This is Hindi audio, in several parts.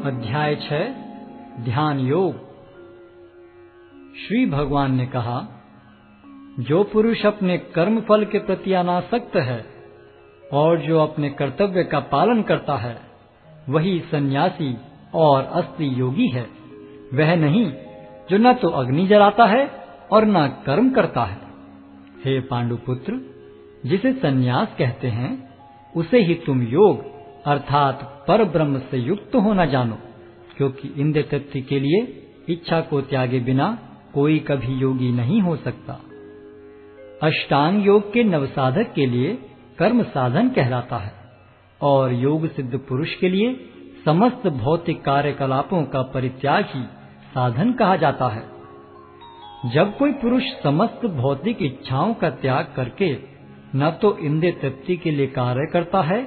अध्याय 6 ध्यान योग। श्री भगवान ने कहा, जो पुरुष अपने कर्म फल के प्रति अनासक्त है और जो अपने कर्तव्य का पालन करता है, वही सन्यासी और असली योगी है। वह नहीं जो न तो अग्नि जलाता है और न कर्म करता है। हे पांडुपुत्र, जिसे सन्यास कहते हैं उसे ही तुम योग अर्थात पर ब्रह्म से युक्त होना जानो, क्योंकि इंद्रिय तृप्ति के लिए इच्छा को त्यागे बिना कोई कभी योगी नहीं हो सकता। अष्टांग योग के नवसाधक के लिए कर्म साधन कहलाता है और योग सिद्ध पुरुष के लिए समस्त भौतिक कार्यकलापों का परित्याग ही साधन कहा जाता है। जब कोई पुरुष समस्त भौतिक इच्छाओं का त्याग करके न तो इंद्रिय तृप्ति के लिए कार्य करता है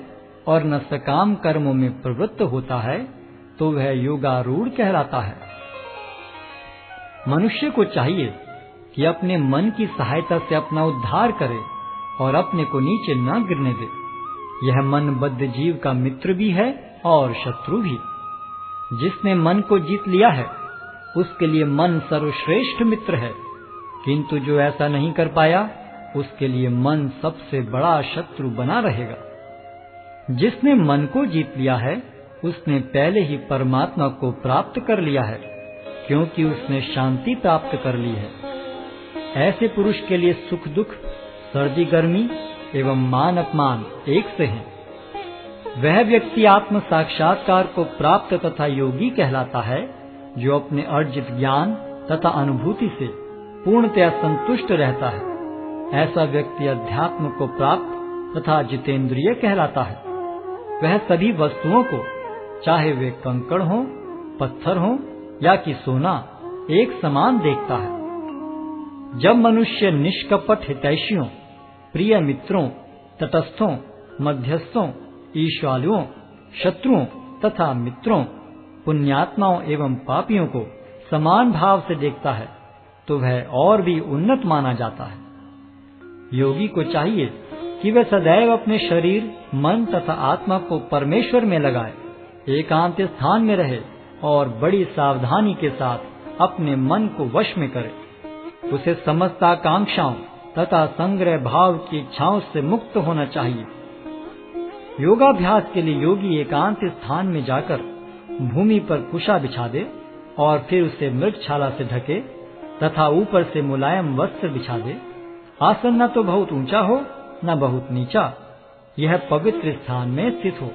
और न सकाम कर्मों में प्रवृत्त होता है, तो वह योगारूढ़ कहलाता है। मनुष्य को चाहिए कि अपने मन की सहायता से अपना उद्धार करे और अपने को नीचे न गिरने दे। यह मन बद्ध जीव का मित्र भी है और शत्रु भी। जिसने मन को जीत लिया है उसके लिए मन सर्वश्रेष्ठ मित्र है, किंतु जो ऐसा नहीं कर पाया उसके लिए मन सबसे बड़ा शत्रु बना रहेगा। जिसने मन को जीत लिया है उसने पहले ही परमात्मा को प्राप्त कर लिया है, क्योंकि उसने शांति प्राप्त कर ली है। ऐसे पुरुष के लिए सुख दुख, सर्दी गर्मी एवं मान अपमान एक से हैं। वह व्यक्ति आत्म साक्षात्कार को प्राप्त तथा योगी कहलाता है, जो अपने अर्जित ज्ञान तथा अनुभूति से पूर्णतया संतुष्ट रहता है। ऐसा व्यक्ति अध्यात्म को प्राप्त तथा जितेंद्रिय कहलाता है। वह सभी वस्तुओं को, चाहे वे कंकड़ हो, पत्थर हो या कि सोना, एक समान देखता है। जब मनुष्य निष्कपट हितैषियों, प्रिय मित्रों, तटस्थों, मध्यस्थों, ईश्वालुओं, शत्रुओं तथा मित्रों, पुण्यात्माओं एवं पापियों को समान भाव से देखता है, तो वह और भी उन्नत माना जाता है। योगी को चाहिए कि वह सदैव अपने शरीर, मन तथा आत्मा को परमेश्वर में लगाए, एकांत स्थान में रहे और बड़ी सावधानी के साथ अपने मन को वश में करे। उसे समस्त आकांक्षाओं तथा संग्रह भाव की इच्छाओं से मुक्त होना चाहिए। योगाभ्यास के लिए योगी एकांत स्थान में जाकर भूमि पर कुशा बिछा दे और फिर उसे मृगछाला से ढके तथा ऊपर से मुलायम वस्त्र बिछा दे। आसन न तो बहुत ऊंचा हो न बहुत नीचा, यह पवित्र स्थान में स्थित हो।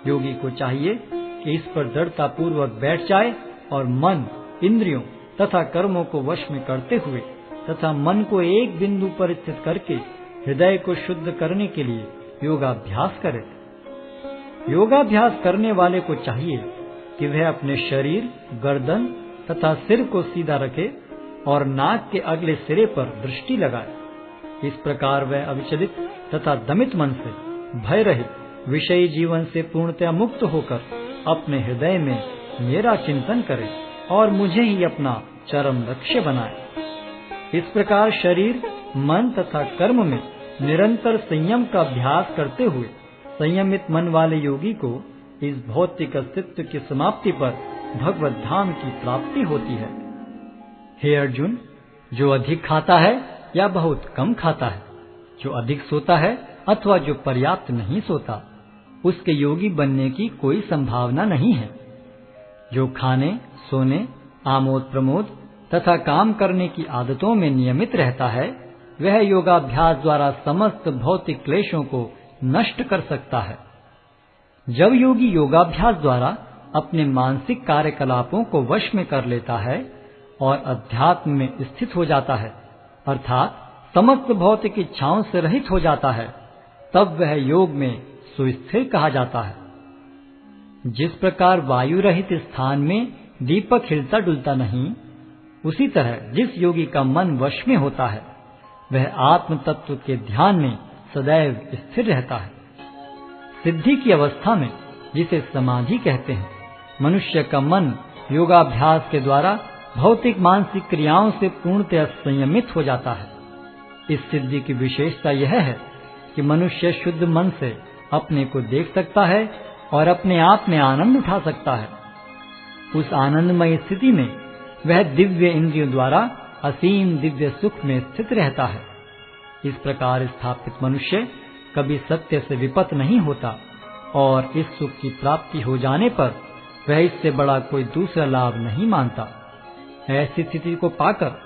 योगी को चाहिए कि इस पर दृढ़ता पूर्वक बैठ जाए और मन, इंद्रियों तथा कर्मों को वश में करते हुए तथा मन को एक बिंदु पर स्थित करके हृदय को शुद्ध करने के लिए योगाभ्यास करे। योगाभ्यास करने वाले को चाहिए कि वह अपने शरीर, गर्दन तथा सिर को सीधा रखे और नाक के अगले सिरे पर दृष्टि लगाए। इस प्रकार वह अविचलित तथा दमित मन से, भय रहित, विषयी जीवन से पूर्णतया मुक्त होकर अपने हृदय में मेरा चिंतन करे और मुझे ही अपना चरम लक्ष्य बनाए। इस प्रकार शरीर, मन तथा कर्म में निरंतर संयम का अभ्यास करते हुए संयमित मन वाले योगी को इस भौतिक अस्तित्व की समाप्ति पर भगवत धाम की प्राप्ति होती है। हे अर्जुन, जो अधिक खाता है या बहुत कम खाता है, जो अधिक सोता है अथवा जो पर्याप्त नहीं सोता, उसके योगी बनने की कोई संभावना नहीं है। जो खाने, सोने, आमोद प्रमोद तथा काम करने की आदतों में नियमित रहता है, वह योगाभ्यास द्वारा समस्त भौतिक क्लेशों को नष्ट कर सकता है। जब योगी योगाभ्यास द्वारा अपने मानसिक कार्यकलापों को वश में कर लेता है और अध्यात्म में स्थित हो जाता है, अर्थात समस्त भौतिक इच्छाओं से रहित हो जाता है, तब वह योग में सुस्थिर कहा जाता है। जिस प्रकार वायु रहित स्थान में दीपक हिलता डुलता नहीं, उसी तरह जिस योगी का मन वश में होता है, वह आत्म तत्व के ध्यान में सदैव स्थिर रहता है। सिद्धि की अवस्था में, जिसे समाधि कहते हैं, मनुष्य का मन योगाभ्यास के द्वारा भौतिक मानसिक क्रियाओं से पूर्णतः संयमित हो जाता है। इस सिद्धि की विशेषता यह है कि मनुष्य शुद्ध मन से अपने को देख सकता है और अपने आप में आनंद उठा सकता है। उस आनंदमय स्थिति में वह दिव्य इंद्रियों द्वारा असीम दिव्य सुख में स्थित रहता है। इस प्रकार स्थापित मनुष्य कभी सत्य से विपत नहीं होता और इस सुख की प्राप्ति हो जाने पर वह इससे बड़ा कोई दूसरा लाभ नहीं मानता। ऐसी स्थिति को पाकर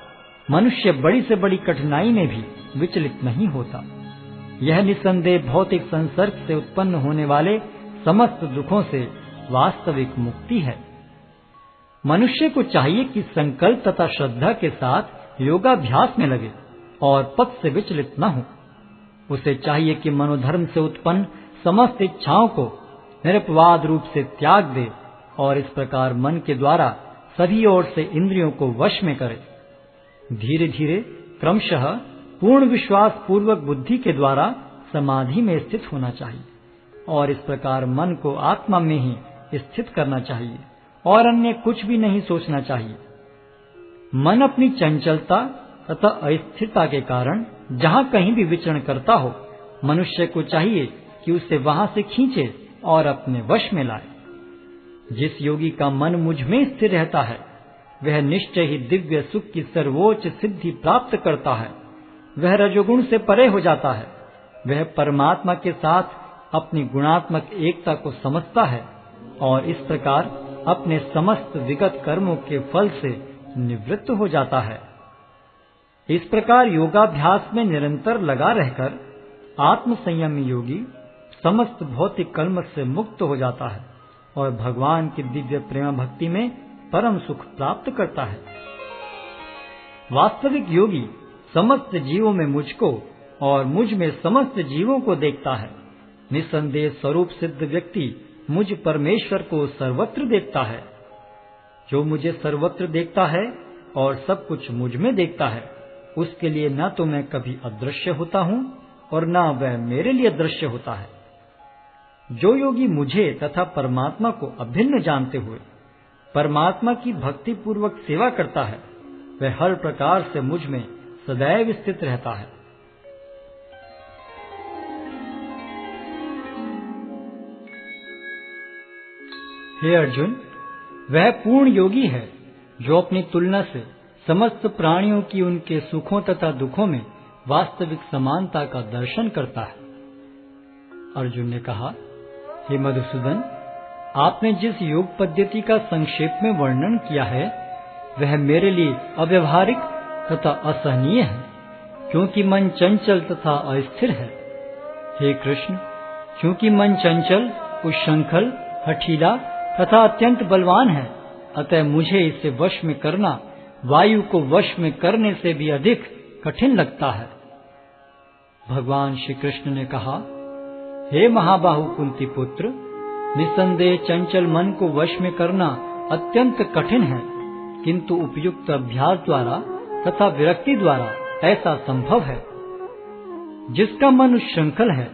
मनुष्य बड़ी से बड़ी कठिनाई में भी विचलित नहीं होता। यह निस्संदेह भौतिक संसर्ग से उत्पन्न होने वाले समस्त दुखों से वास्तविक मुक्ति है। मनुष्य को चाहिए कि संकल्प तथा श्रद्धा के साथ योगाभ्यास में लगे और पथ से विचलित न हो। उसे चाहिए कि मनोधर्म से उत्पन्न समस्त इच्छाओं को निरपवाद रूप से त्याग दे और इस प्रकार मन के द्वारा सभी ओर से इंद्रियों को वश में करे। धीरे धीरे क्रमशः पूर्ण विश्वास पूर्वक बुद्धि के द्वारा समाधि में स्थित होना चाहिए और इस प्रकार मन को आत्मा में ही स्थित करना चाहिए और अन्य कुछ भी नहीं सोचना चाहिए। मन अपनी चंचलता तथा अस्थिरता के कारण जहाँ कहीं भी विचरण करता हो, मनुष्य को चाहिए कि उसे वहां से खींचे और अपने वश में लाए। जिस योगी का मन मुझ में स्थिर रहता है वह निश्चय ही दिव्य सुख की सर्वोच्च सिद्धि प्राप्त करता है। वह रजोगुण से परे हो जाता है। वह परमात्मा के साथ अपनी गुणात्मक एकता को समझता है और इस प्रकार अपने समस्त विगत कर्मों के फल से निवृत्त हो जाता है। इस प्रकार योगाभ्यास में निरंतर लगा रहकर आत्म संयमी योगी समस्त भौतिक कर्म से मुक्त हो जाता है और भगवान की दिव्य प्रेम भक्ति में परम सुख प्राप्त करता है। वास्तविक योगी समस्त जीवों में मुझको और मुझ में समस्त जीवों को देखता है। निस्संदेह स्वरूप सिद्ध व्यक्ति मुझ परमेश्वर को सर्वत्र देखता है। जो मुझे सर्वत्र देखता है और सब कुछ मुझ में देखता है, उसके लिए न तो मैं कभी अदृश्य होता हूँ और न वह मेरे लिए दृश्य होता है। जो योगी मुझे तथा परमात्मा को अभिन्न जानते हुए परमात्मा की भक्ति पूर्वक सेवा करता है, वह हर प्रकार से मुझ में सदैव स्थित रहता है। हे अर्जुन, वह पूर्ण योगी है जो अपनी तुलना से समस्त प्राणियों की उनके सुखों तथा दुखों में वास्तविक समानता का दर्शन करता है। अर्जुन ने कहा, हे मधुसूदन, आपने जिस योग पद्धति का संक्षेप में वर्णन किया है वह मेरे लिए अव्यवहारिक तथा असहनीय है, क्योंकि मन चंचल तथा अस्थिर है। हे कृष्ण, क्योंकि मन चंचल, उच्छृंखल, हठीला तथा अत्यंत बलवान है, अतः मुझे इसे वश में करना वायु को वश में करने से भी अधिक कठिन लगता है। भगवान श्री कृष्ण ने कहा, हे महाबाहु कुंती पुत्र, निसंदेह चंचल मन को वश में करना अत्यंत कठिन है, किंतु उपयुक्त अभ्यास द्वारा तथा विरक्ति द्वारा ऐसा संभव है। जिसका मन उच्छृंखल है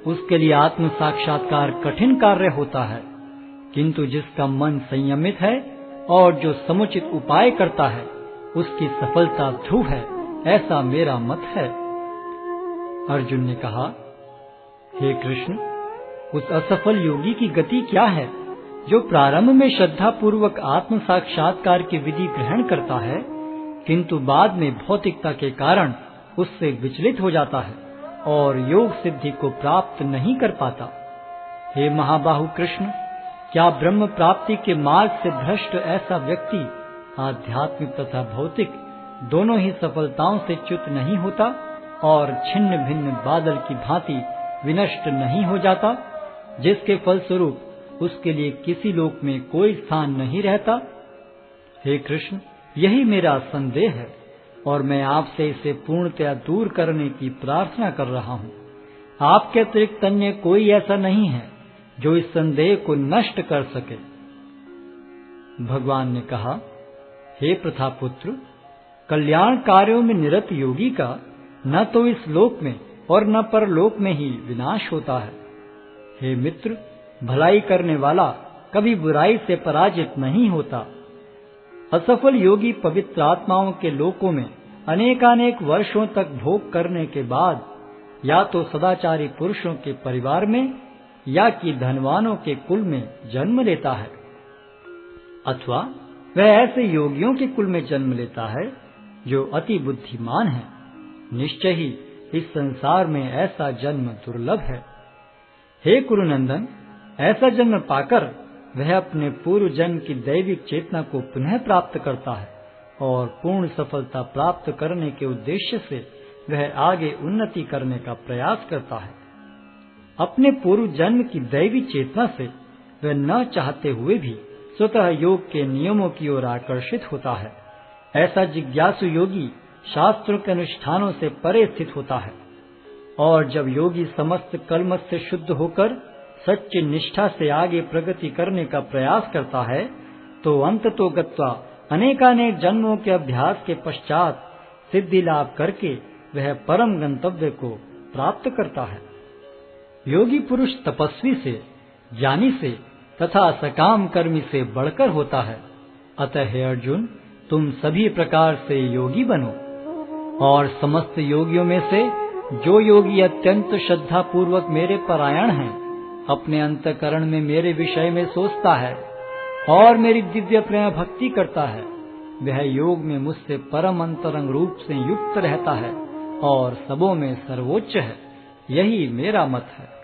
उसके लिए आत्म साक्षात्कार कठिन कार्य होता है, किंतु जिसका मन संयमित है और जो समुचित उपाय करता है उसकी सफलता ध्रुव है, ऐसा मेरा मत है। अर्जुन ने कहा, हे कृष्ण, उस असफल योगी की गति क्या है जो प्रारंभ में श्रद्धा पूर्वक आत्म साक्षात्कार की विधि ग्रहण करता है, किंतु बाद में भौतिकता के कारण उससे विचलित हो जाता है और योग सिद्धि को प्राप्त नहीं कर पाता। हे महाबाहु कृष्ण, क्या ब्रह्म प्राप्ति के मार्ग से भ्रष्ट ऐसा व्यक्ति आध्यात्मिक तथा भौतिक दोनों ही सफलताओं से च्युत नहीं होता और छिन्न भिन्न बादल की भांति विनष्ट नहीं हो जाता, जिसके फलस्वरूप उसके लिए किसी लोक में कोई स्थान नहीं रहता? हे कृष्ण, यही मेरा संदेह है और मैं आपसे इसे पूर्णतया दूर करने की प्रार्थना कर रहा हूँ। आपके अतिरिक्त अन्य कोई ऐसा नहीं है जो इस संदेह को नष्ट कर सके। भगवान ने कहा, हे प्रथापुत्र, कल्याण कार्यों में निरत योगी का न तो इस लोक में और न परलोक में ही विनाश होता है। हे मित्र, भलाई करने वाला कभी बुराई से पराजित नहीं होता। असफल योगी पवित्र आत्माओं के लोकों में अनेकानेक वर्षों तक भोग करने के बाद या तो सदाचारी पुरुषों के परिवार में या कि धनवानों के कुल में जन्म लेता है। अथवा वह ऐसे योगियों के कुल में जन्म लेता है जो अति बुद्धिमान है। निश्चय ही इस संसार में ऐसा जन्म दुर्लभ है। हे कुरुनंदन, ऐसा जन्म पाकर वह अपने पूर्व जन्म की दैविक चेतना को पुनः प्राप्त करता है और पूर्ण सफलता प्राप्त करने के उद्देश्य से वह आगे उन्नति करने का प्रयास करता है। अपने पूर्व जन्म की दैवी चेतना से वह न चाहते हुए भी स्वतः योग के नियमों की ओर आकर्षित होता है। ऐसा जिज्ञासु योगी शास्त्रों के अनुष्ठानों से परे स्थित होता है, और जब योगी समस्त कलमश से शुद्ध होकर सच्ची निष्ठा से आगे प्रगति करने का प्रयास करता है, तो अंततो गत्वा अनेकानेक जन्मों के अभ्यास के पश्चात सिद्धि लाभ करके वह परम गंतव्य को प्राप्त करता है। योगी पुरुष तपस्वी से, ज्ञानी से तथा सकाम कर्मी से बढ़कर होता है। अतः हे अर्जुन, तुम सभी प्रकार से योगी बनो, और समस्त योगियों में से जो योगी अत्यंत श्रद्धा पूर्वक मेरे परायण है, अपने अंतःकरण में मेरे विषय में सोचता है और मेरी दिव्य प्रेम भक्ति करता है, वह योग में मुझसे परम अंतरंग रूप से युक्त रहता है और सबों में सर्वोच्च है। यही मेरा मत है।